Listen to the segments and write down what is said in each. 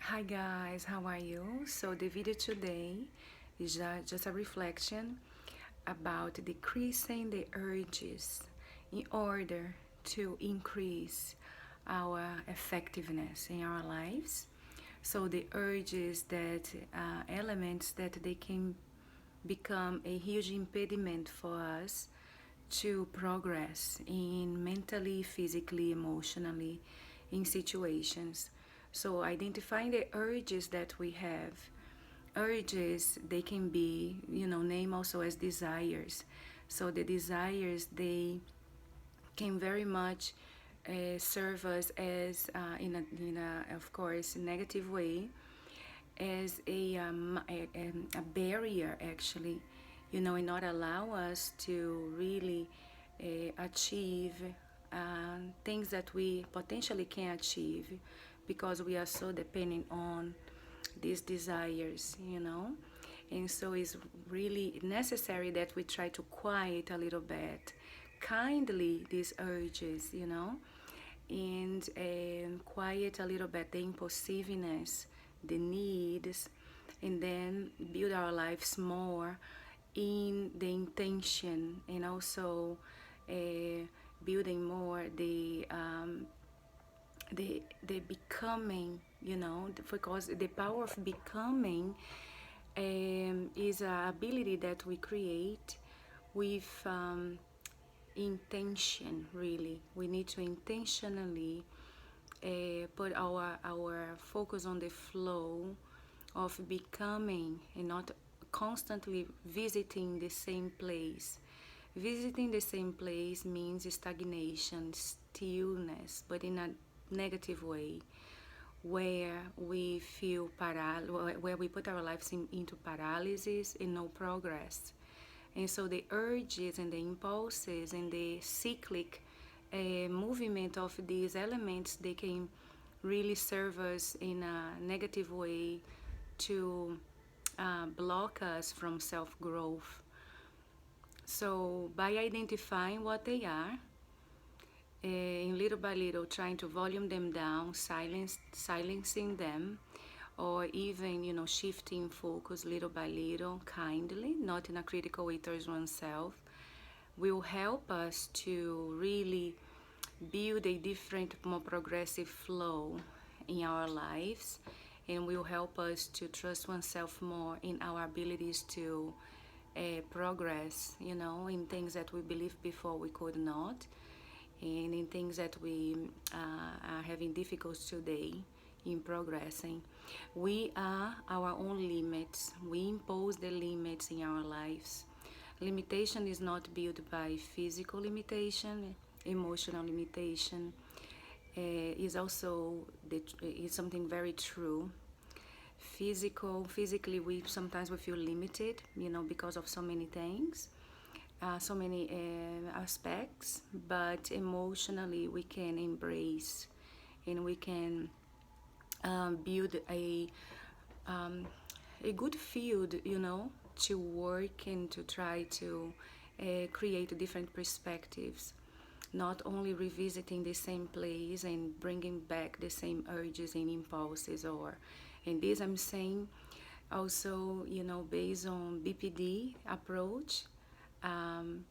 Hi guys, how are you? So the video today is just a reflection about decreasing the urges in order to increase our effectiveness in our lives. So the urges that elements that they can become a huge impediment for us to progress in mentally, physically, emotionally in situations. So identifying the urges that we have. Urges, they can be, named also as desires. So the desires, they can very much serve us as, of course, negative way, as a barrier actually, and not allow us to really achieve things that we potentially can achieve because we are so dependent on these desires. And so it's really necessary that we try to quiet a little bit kindly these urges, and quiet a little bit the impulsiveness, the needs, and then build our lives more in the intention, and also uh, building more the becoming, because the power of becoming is an ability that we create with intention. Really, we need to intentionally put our focus on the flow of becoming and not constantly visiting the same place. Visiting the same place means stagnation, stillness, but in a negative way, where we feel where we put our lives into paralysis and no progress. And so the urges and the impulses and the cyclic movement of these elements, they can really serve us in a negative way to block us from self-growth. So by identifying what they are, and little by little trying to volume them down, silencing them, or even shifting focus little by little, kindly, not in a critical way towards oneself, will help us to really build a different, more progressive flow in our lives, and will help us to trust oneself more in our abilities to progress, in things that we believed before we could not, and in things that we are having difficulties today in progressing. We are our own limits. We impose the limits in our lives. Limitation is not built by physical limitation, emotional limitation. Is also is something very true. Physically, we sometimes we feel limited, because of so many things, so many aspects. But emotionally, we can embrace, and we can build a good field, to work and to try to create different perspectives, not only revisiting the same place and bringing back the same urges and impulses. And this I'm saying also, based on BPD approach, um,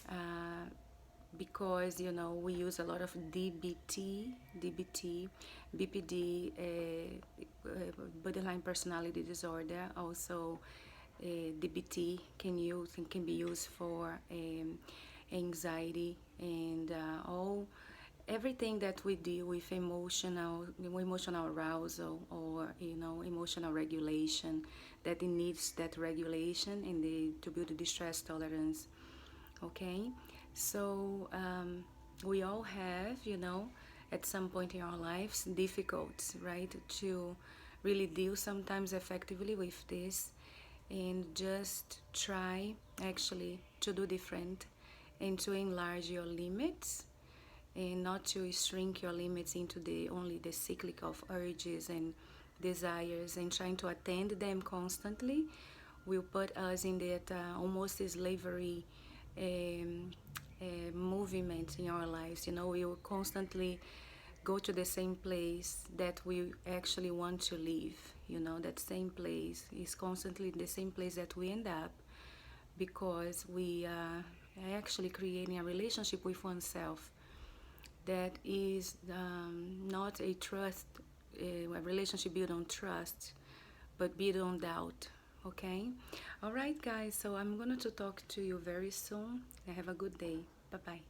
uh, because we use a lot of DBT, BPD, borderline personality disorder. Also, DBT can be used for anxiety and all everything that we deal with emotional arousal, or emotional regulation, that it needs that regulation and to build the distress tolerance. Okay, so we all have, at some point in our lives, difficult, right, to really deal sometimes effectively with this, and just try actually to do different and to enlarge your limits, and not to shrink your limits into only the cyclic of urges and desires, and trying to attend them constantly will put us in that almost slavery movement in our lives. We will constantly go to the same place that we actually want to live. You know, that same place is constantly the same place that we end up, because we are actually creating a relationship with oneself that is not a relationship built on trust, but built on doubt. Okay? All right, guys. So I'm going to talk to you very soon. Have a good day. Bye bye.